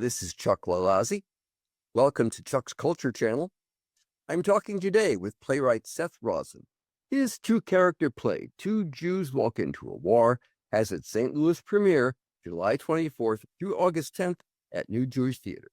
this is Chuck Lalazzi. Welcome to Chuck's Culture Channel. I'm talking today with playwright Seth Rozin. His two-character play, Two Jews Walk Into a War, has its St. Louis premiere July 24th through August 10th at New Jewish Theater.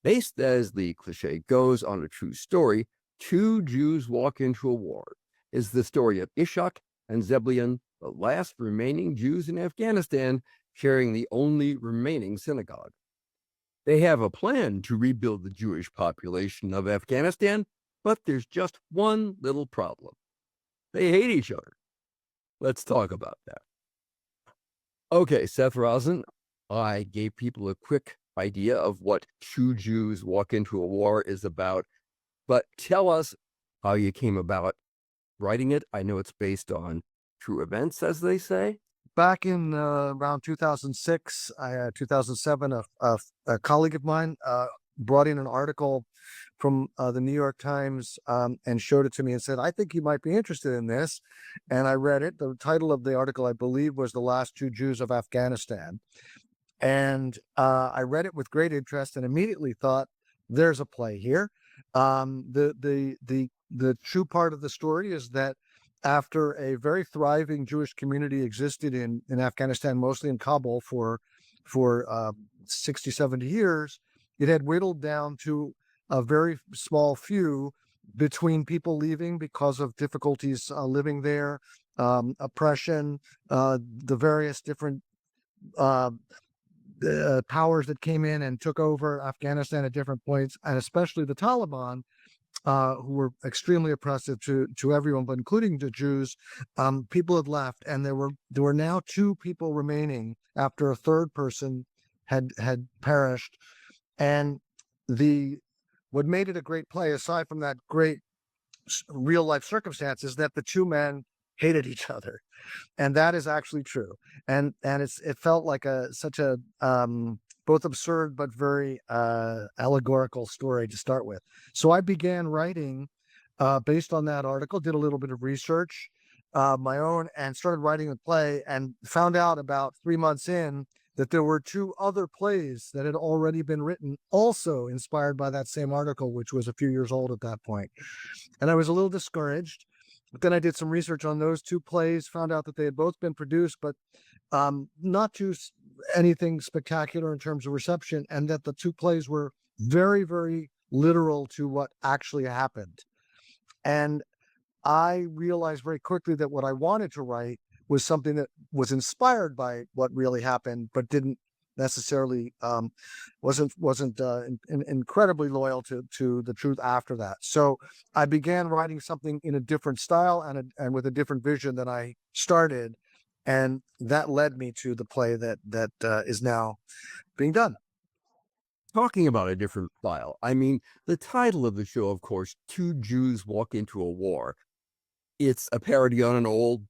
Based, as the cliché goes, on a true story, Two Jews Walk Into a War is the story of Ishaq and Zeblyan, the last remaining Jews in Afghanistan, sharing the only remaining synagogue. They have a plan to rebuild the Jewish population of Afghanistan, but there's just one little problem. They hate each other. Let's talk about that. Okay, Seth Rozin, I gave people a quick idea of what Two Jews Walk Into a War is about, but tell us how you came about writing it. I know it's based on true events, as they say. Back in around 2006, 2007, a colleague of mine brought in an article from the New York Times and showed it to me and said, I think you might be interested in this. And I read it. The title of the article, I believe, was The Last Two Jews of Afghanistan. And I read it with great interest and immediately thought, there's a play here. The true part of the story is that after a very thriving Jewish community existed in Afghanistan, mostly in Kabul for 60, 70 years, it had whittled down to a very small few between people leaving because of difficulties living there, oppression, the various different powers that came in and took over Afghanistan at different points, and especially the Taliban, who were extremely oppressive to everyone, but including the Jews. People had left, and there were now two people remaining after a third person had perished. And what made it a great play, aside from that great real life circumstance, is that the two men hated each other, and that is actually true. And it felt like such a both absurd but very allegorical story to start with. So I began writing based on that article, did a little bit of research my own, and started writing the play, and found out about 3 months in that there were two other plays that had already been written, also inspired by that same article, which was a few years old at that point. And I was a little discouraged. But then I did some research on those two plays, found out that they had both been produced, but not too anything spectacular in terms of reception, and that the two plays were very, very literal to what actually happened. And I realized very quickly that what I wanted to write was something that was inspired by what really happened, but didn't necessarily wasn't incredibly loyal to the truth after that. So I began writing something in a different style and with a different vision than I started, and that led me to the play that is now being done. Talking about a different style, I mean, the title of the show, of course, Two Jews Walk Into a War. It's a parody on an old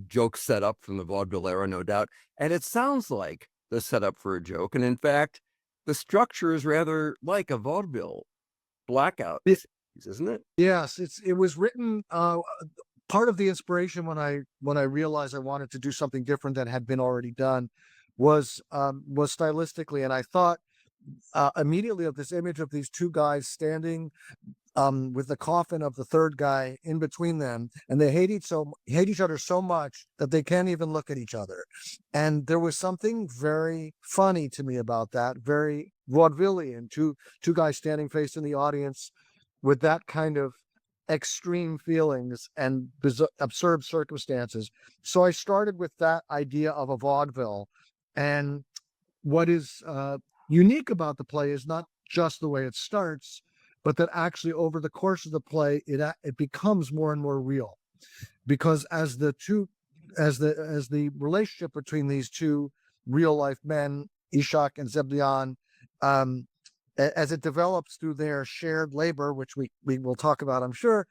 joke setup from the vaudeville era, no doubt, and it sounds like the setup for a joke. And in fact, the structure is rather like a vaudeville blackout, isn't it? Yes, it was written. Part of the inspiration when I realized I wanted to do something different that had been already done was stylistically, and I thought immediately of this image of these two guys standing with the coffin of the third guy in between them, and they hate each other so much that they can't even look at each other. And there was something very funny to me about that, very vaudevillian, two guys standing facing the audience with that kind of extreme feelings and absurd circumstances. So I started with that idea of a vaudeville. And what is unique about the play is not just the way it starts, but that actually over the course of the play, it becomes more and more real, because as the relationship between these two real life men, Ishaq and Zeblyan, as it develops through their shared labor, which we will talk about, I'm sure,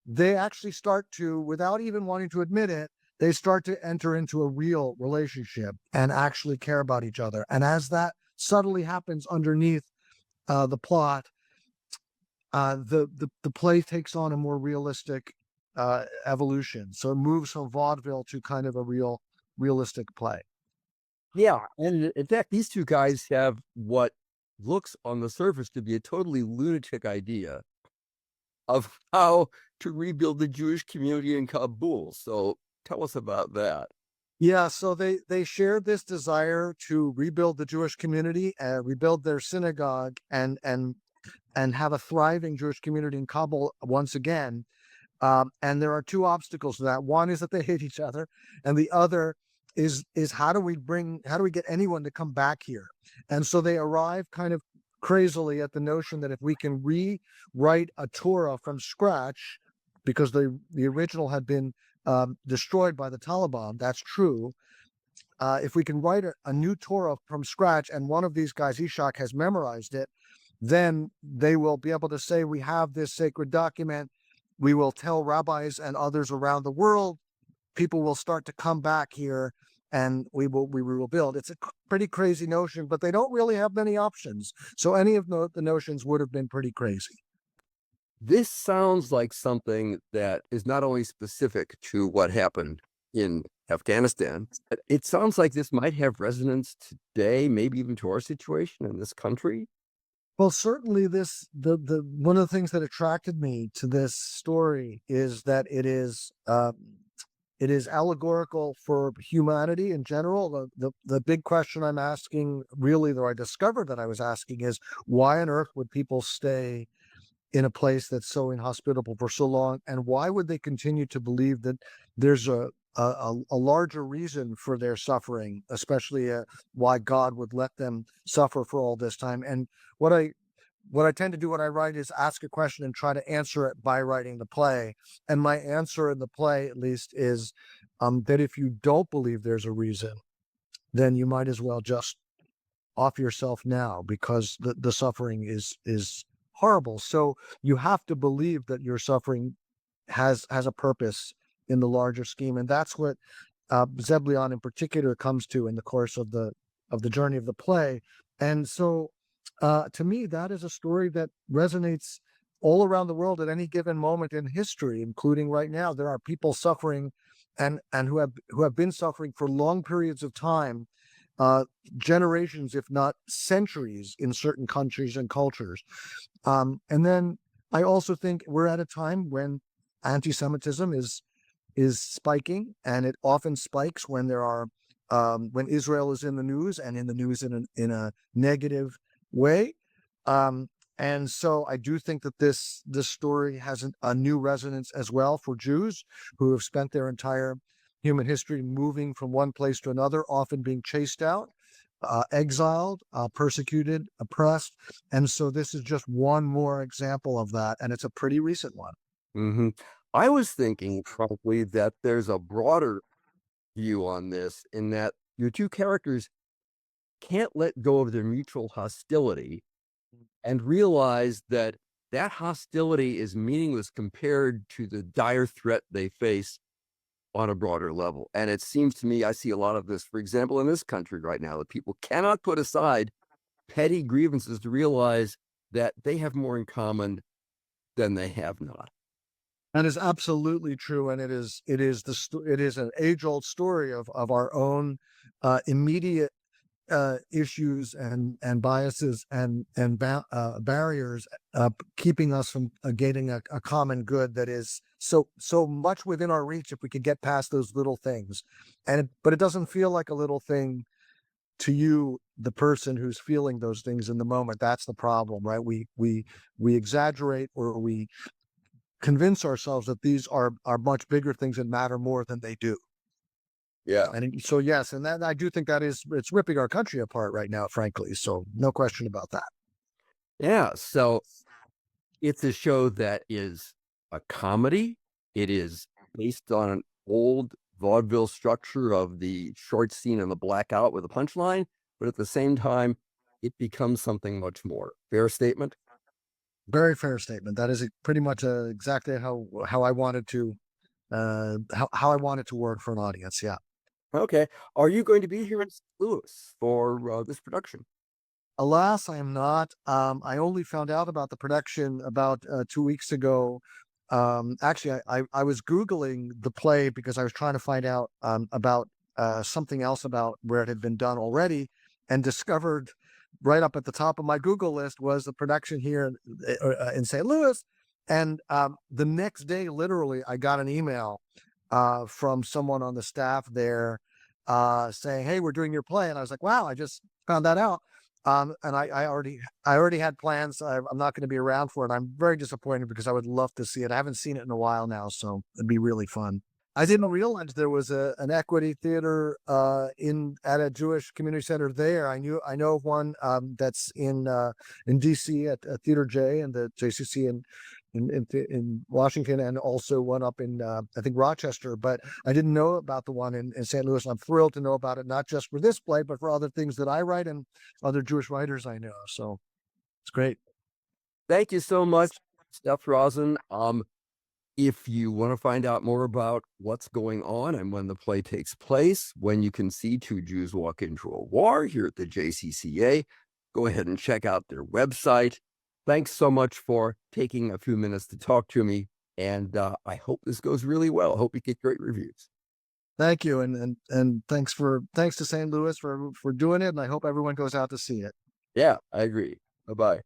they actually start to, without even wanting to admit it, they start to enter into a real relationship and actually care about each other. And as that subtly happens underneath the plot, the play takes on a more realistic evolution. So it moves from vaudeville to kind of a realistic play. Yeah, and in fact, these two guys have what looks on the surface to be a totally lunatic idea of how to rebuild the Jewish community in Kabul. So tell us about that. Yeah, so they shared this desire to rebuild the Jewish community, rebuild their synagogue, and have a thriving Jewish community in Kabul once again. And there are two obstacles to that. One is that they hate each other, and the other is how do we get anyone to come back here? And so they arrive kind of crazily at the notion that if we can rewrite a Torah from scratch, because the original had been destroyed by the Taliban, that's true. If we can write a new Torah from scratch, and one of these guys, Ishaq, has memorized it, then they will be able to say, we have this sacred document. We will tell rabbis and others around the world. People will start to come back here, and we will build. It's a pretty crazy notion, but they don't really have many options. So any of the notions would have been pretty crazy. This sounds like something that is not only specific to what happened in Afghanistan, but it sounds like this might have resonance today, maybe even to our situation in this country. Well, certainly the one of the things that attracted me to this story is that it is allegorical for humanity in general. The big question I'm asking, really, though I discovered that I was asking, is why on earth would people stay in a place that's so inhospitable for so long, and why would they continue to believe that there's a larger reason for their suffering, especially why God would let them suffer for all this time? And what I what I tend to do when I write is ask a question and try to answer it by writing the play. And my answer in the play, at least, is that if you don't believe there's a reason, then you might as well just off yourself now, because the suffering is horrible. So you have to believe that your suffering has a purpose in the larger scheme, and that's what Zeblyan in particular comes to in the course of the journey of the play. And so, to me, that is a story that resonates all around the world at any given moment in history, including right now. There are people suffering, and who have been suffering for long periods of time, generations, if not centuries, in certain countries and cultures. And then I also think we're at a time when anti-Semitism is spiking, and it often spikes when there are when Israel is in the news, and in the news in a negative way. And so I do think that this story has a new resonance as well for Jews who have spent their entire human history moving from one place to another, often being chased out, exiled, persecuted, oppressed. And so this is just one more example of that, and it's a pretty recent one. Hmm. I was thinking probably that there's a broader view on this, in that your two characters can't let go of their mutual hostility and realize that that hostility is meaningless compared to the dire threat they face on a broader level. And it seems to me, I see a lot of this, for example, in this country right now, that people cannot put aside petty grievances to realize that they have more in common than they have not. That is absolutely true, and it is an age-old story of our own immediate issues and biases and barriers, keeping us from gaining a common good that is so much within our reach if we could get past those little things. But it doesn't feel like a little thing to you, the person who's feeling those things in the moment. That's the problem, right? We exaggerate, or we convince ourselves that these are much bigger things and matter more than they do. Yeah. And so, yes, and that I do think it's ripping our country apart right now, frankly. So no question about that. Yeah. So it's a show that is a comedy. It is based on an old vaudeville structure of the short scene and the blackout with a punchline, but at the same time, it becomes something much more. Fair statement? Very fair statement. That is pretty much exactly how I wanted to how I want it to work for an audience. Yeah. Okay. Are you going to be here in St. Louis for this production? Alas, I am not. I only found out about the production about 2 weeks ago. Actually, I was Googling the play because I was trying to find out about something else about where it had been done already, and discovered right up at the top of my Google list was the production here in St. Louis. And the next day, literally, I got an email from someone on the staff there saying, "Hey, we're doing your play," and I was like, "Wow, I just found that out." And I already had plans. I'm not going to be around for it. I'm very disappointed because I would love to see it. I haven't seen it in a while now, so it'd be really fun. I didn't realize there was an equity theater at a Jewish community center there. I know of one that's in DC at Theater J and the JCC in Washington, and also one up in I think Rochester. But I didn't know about the one in St. Louis. I'm thrilled to know about it, not just for this play, but for other things that I write and other Jewish writers I know. So it's great. Thank you so much, Seth Rozin. If you want to find out more about what's going on and when the play takes place, when you can see two Jews walk into a war here at the JCCA, go ahead and check out their website. Thanks so much for taking a few minutes to talk to me. And I hope this goes really well. I hope you get great reviews. Thank you, and thanks to St. Louis for doing it, and I hope everyone goes out to see it. Yeah, I agree. Bye-bye.